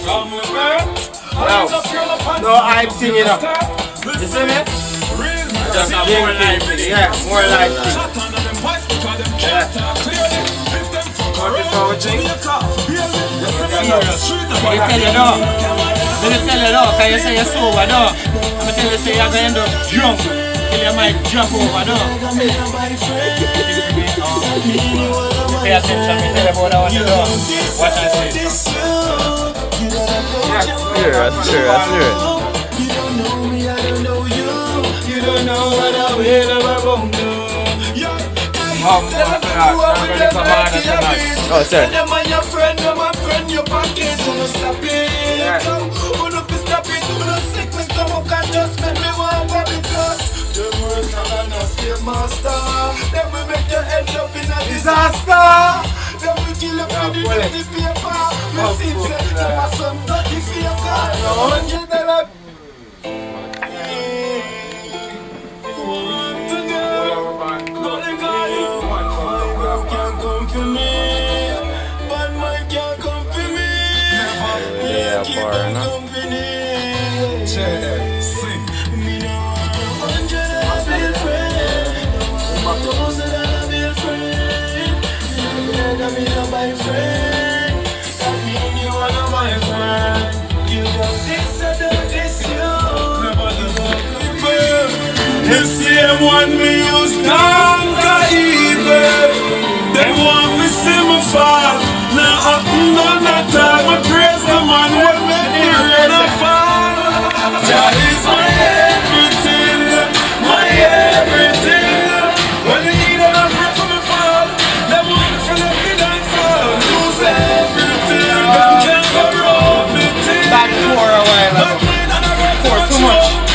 No hype thing, you know. You see me? Just have more life in it. Yeah, more life in it. Yeah. What is our thing? I tell you no. Let me tell you no, because you say you're sober, no. I'm going to tell you say you're going to end up drunk. Till you might jump over, no. Pay attention, me tell you about that one, you know. Watch and see. That's true. You don't know me, I don't know you. You don't know what I will ever do. Oh, sorry. Your friend, my friend, your pocket, stop it. Stop it, sick, my stomach can just make me want to be close. The words are not still master. Then we make you end up in a disaster. Then we kill you for the dirty paper. You see, there was some dirty paper. The same one me use conquer evil. Them want me see me fall. Now happen none at all. I praise the man who make me rain and fall. Jah is my everything, my everything. When you need and I pray for me fall. Them want me from the dance hall. Lose everything. Them can't go round me thing. Back for a while. For too much.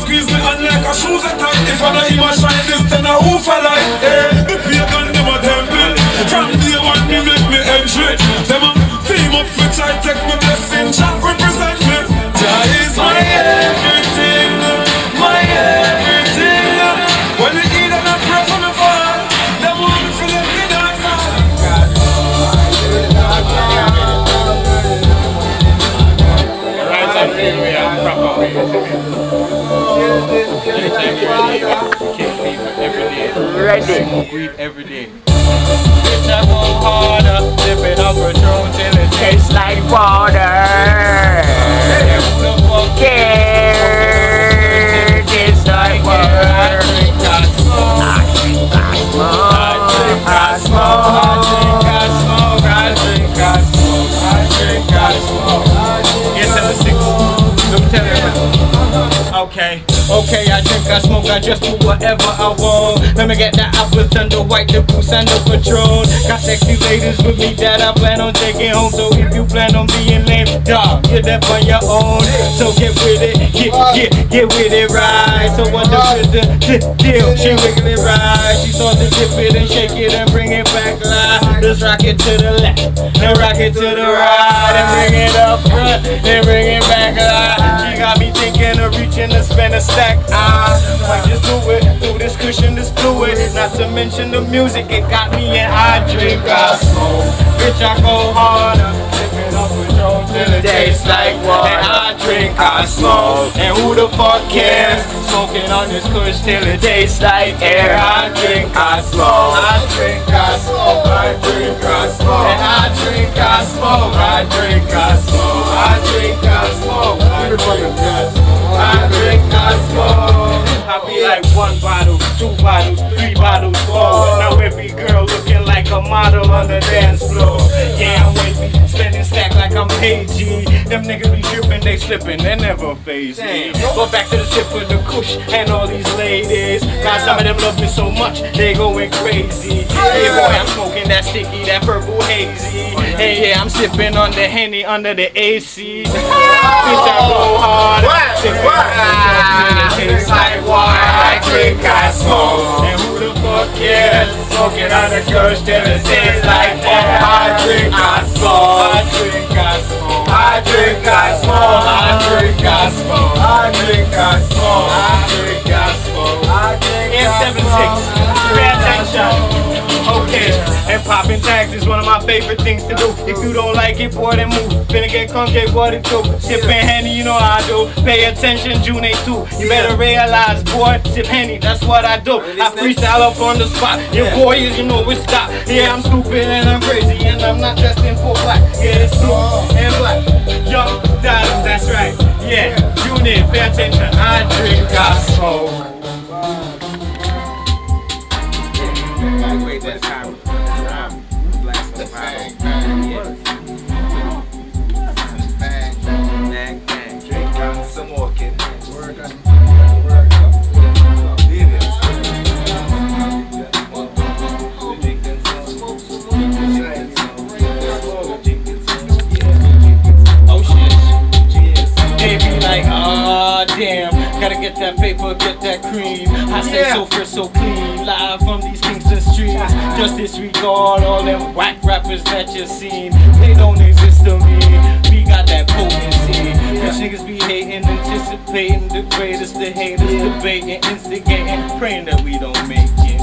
Squeeze me on like a shoes attack. If I don't even shine this, then I who for like. The pagan them a temple. From day one me make me entry. Them a team up for try take me blessing. Jah represent me. Jah is my everything, my everything. When you eat and I pray for me fall, them want me for let me dance. Right up here we are proper. Ready. Smoke weed every day. Bitch, I go harder, sipping on Patron till it tastes like water. Who the fuck cares? Tastes like water. I drink, I smoke. I drink, I smoke. I drink, I smoke. I drink, I smoke. I drink, I smoke. I drink, I smoke. Get to the 6. Let me tell you. Okay, I drink, I smoke, I just do whatever I want. Let me get that apple thunder, white, the Dvus and the Patron. Got sexy ladies with me that I plan on taking home. So if you plan on being lame, dog, you're deaf on your own. So get with it, get with it, right? So what the deal? She wiggle it right. She starts to dip it and shake it and bring it back live. Just rock it to the left, and rock it to the right, and bring it up front, and bring it back live. She got me thinking of reaching to spend a stack. Might just do it, through this cushion, this fluid. Not to mention the music, it got me and I drink, I smoke. Bitch, I go harder, sipping up Patron till it tastes like water. And I drink, I smoke, and who the fuck cares? Smoking on this kush till it tastes like air. I drink, I smoke. I drink, I smoke. I drink, I smoke. And I drink, I smoke. I drink, I smoke. I drink, I smoke. I drink, I smoke. I drink, I smoke. I be like 1 bottle, 2 bottles, 3 bottles, 4. Now every girl looking like a model on the dance floor. Yeah, I'm wavy, spending stack like I'm G. Them niggas be tripping, they slipping, they never phase me. Go back to the sip of the kush and all these ladies. Cause some of them love me so much, they going crazy. Hey boy, I'm smoking that sticky, that purple hazy. Hey yeah, I'm sipping on the Henny under the AC. Bitch, I go hard, it tastes like water. I drink, I smoke, and who the fuck cares? Smoking on the kush till it tastes like water. I drink, I smoke. I drink, I smoke. I drink, I smoke. I drink, I smoke. I drink, I smoke. I drink, I smoke. I drink, I smoke. 876. Pay attention. Okay, and popping tags is one of my my favorite things to do. If you don't like it, boy, then move. Finna get concave, boy, it too. Sippin' Henny, you know how I do. Pay attention, June 8 too. You better realize, boy, sip Henny, that's what I do. I freestyle up on the spot. Your boy is, you know, it's stop. Yeah, I'm stupid and I'm crazy and I'm not dressed in full black. Yeah, it's blue and black. Young Diamond, that's right. Yeah, June 8, pay attention. I drink, I smoke. Wait that time. Blast the bang. Bang, bang. Drink on some more, kid. Word up. Leave it. Oh shit. They be like, oh damn, gotta get that paper, get that cream. I stay so fresh, so clean, live from these Kingston streets. Just disregard all them whack rappers that you seen. They don't exist to me. We got that potency. These niggas be hating, anticipating the greatest, the haters debating, instigating, praying that we don't make it.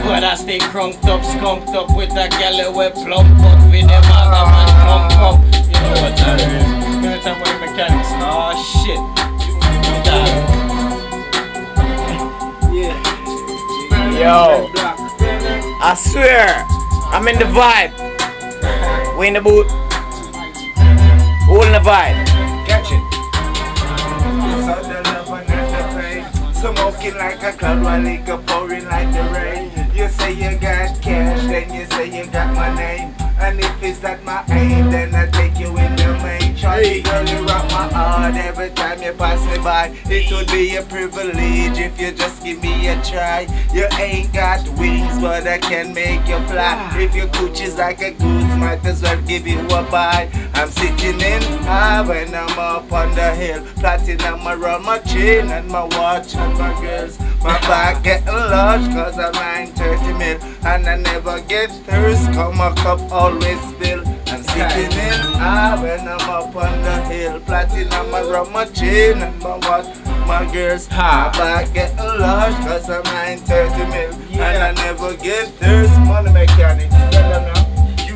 But I stay crunked up, skunked up with that gal with plump up with them other man plump up. You know what that is? Gonna time with the mechanics. Oh shit. Yo, I swear, I'm in the vibe. We in the boot. All in the vibe. Catch it. Smoking like a cloud while liquor pouring like the rain. You say you got cash, then you say you got my name. And if it's not my aim, then I take you in the main. Charlie, girl, you rock my heart every time you pass me by. It would be a privilege if you just give me a try. You ain't got wings, but I can make you fly. If your coochie's like a goose, might as well give you a bite. I'm sitting in high when I'm up on the hill. Platinum around my chin and my watch and my girls. My back getting large cause I'm 930 mil. And I never get thirst, come a cup always spill. I'm sitting in high when I'm up on the hill. Platinum around my chin and my watch, my girls. My back getting large cause I'm 930 mil. And I never get thirst. Money mechanics, tell them now.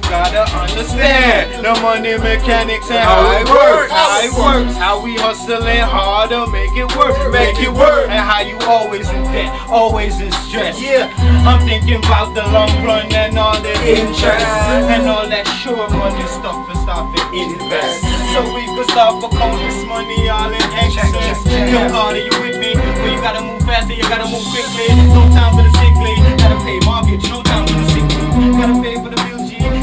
Gotta understand the money mechanics and how it works. How it works. How we hustling hard to make it work. Make it work. And how you always in debt, always in stress. Yeah, I'm thinking about the long run and all the interest and all that sure money stuff and start to invest. So we could start for all this money all in excess. Yo, Carter, you with me? Well, you gotta move faster, you gotta move quickly. No time for the sickly. Gotta pay mortgage, no time for the sickly. Gotta pay for the bills.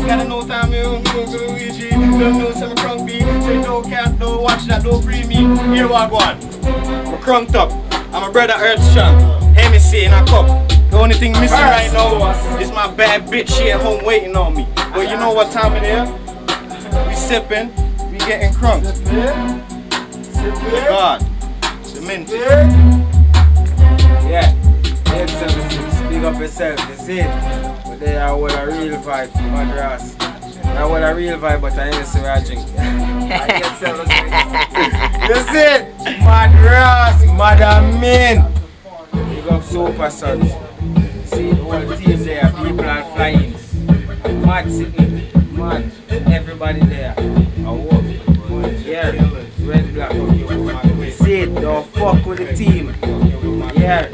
Gotta know time, you go to Luigi. Don't know some crunk beat. Say no cat, no watch that, don't free me. Here I go on. I'm crunked up. I'm a brother EARTHSTRONG. Hennessy in a cup. The only thing missing right now is my bad bitch. She at home waiting on me. But you know what time it is? We sipping, we getting crunk. God, the mint. Yeah, 876. Big up yourself, that's it. They are what a real vibe, Madras. Not what a real vibe, but I ain't where I drink. I get self. That's it, Madras, Madamin. Big up Super Sons. See the whole team there, people are flying. Mad sitting, mad, everybody there. I walk. Yeah, red, black. See it, don't fuck with the team. Yeah.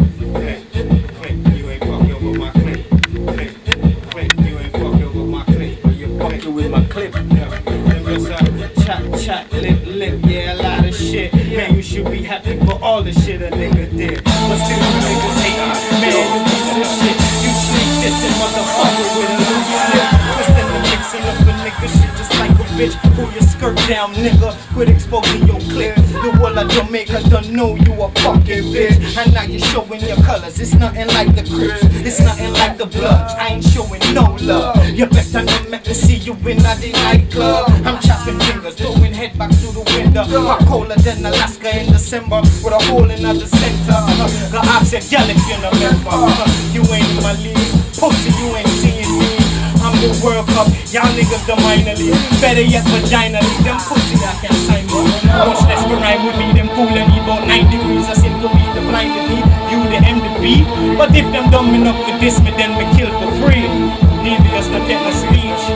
With my clip, chat, lip, yeah, a lot of shit. Man, you should be happy for all the shit a nigga did. But still, you niggas hate, man, you piece of shit. You sneak this and motherfucker with a loose slip. Twisting the mixing up a nigga shit just like a bitch. Pull your skirt down, nigga. Quit exposing your clip. The whole of Jamaica don't know you a fucking bitch. And now you're showing your colors. It's nothing like the Crips. It's nothing like the Bloods. I ain't showing no love. You better not make me see you in a nightclub. I'm chopping fingers, throwing head back through the window. Hot colder than Alaska in December with a hole in the center. The I said, girl, if you're not member, you ain't in my league. Pussy, you ain't seeing me. I'm the World Cup, y'all niggas the minor league. Better yet, vagina league. Them pussy I can't sign me. Much less to rhyme with me. Them fooling me about 9 degrees. I seem to be the blinded me. You the MDB. But if them dumb enough to diss me, then me kill for free. Devious, not take no speech.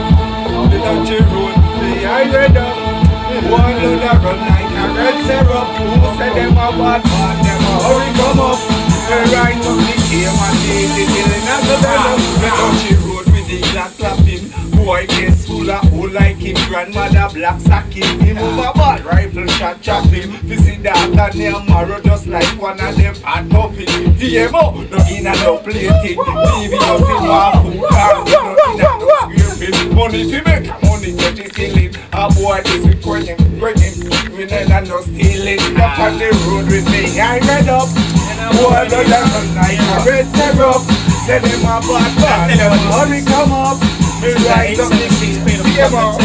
tear up. Who said them a bad man, them a hurry come up. They right up the game and they killing us the develop. We touch the road with the black clapping. Boy gets full of hole like him grandmother black sacking. Him move a ball, rifle shot chop him. Visit that and near marrow just like one of them hot muffin. DMO, no in and no plating. TV just in one food car, no in and no scraping. Money to make, money get the ceiling. A boy is recording, we never no stealing. Up on the road with me, I read up. Boy, no like a night, I read syrup. Tell him a bad man, them hurry come up. Me rise up the CMO.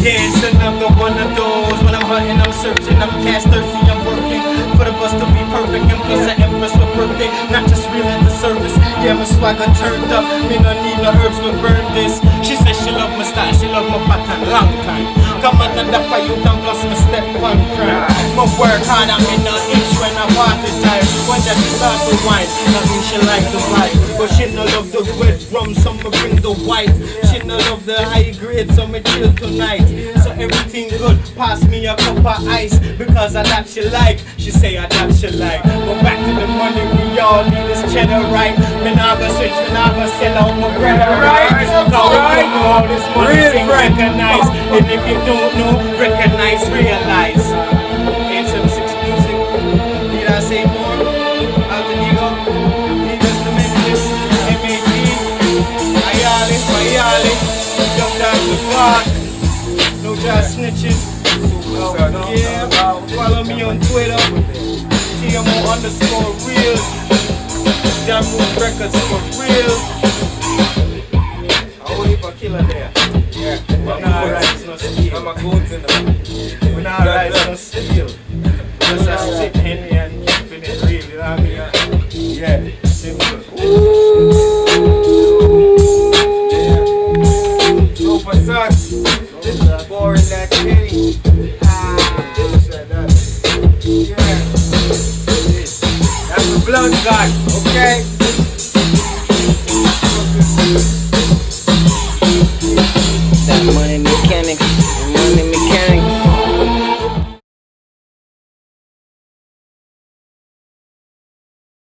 Yeah, it's another one of those. When I'm hunting, I'm searching, I'm cash thirsty, I'm working for the bus to be perfect. And plus the empress for birthday, not just real at the service. Yeah, my swagger turned up, me no need no herbs to burn this. She says she love my style, she love my pattern, long time. Come on and up for you can plus my step one crime. My work hard, I'm in no itch when I want the time. When that she start to wine, nothing she like the vibe. But she no love the red rum, so me bring the white. She no love the high grade, so me chill tonight. So everything good, pass me a cup of ice. Because I that she like, she say I that she like. But back to the money, we all need this cheddar right. Me nah go switch, me nah go sell out my bread right. Now we don't know all this money thing recognize. And if you don't know, recognize, realize. 876 Muzik, need I say more? Alter ego, need us to make this. MAD, Ayali, jump down the block. No just snitching. Yeah, follow me on Twitter. TMO_real. Dvus Records for real. I'll wait for killer there. Yeah, I'm a goat in the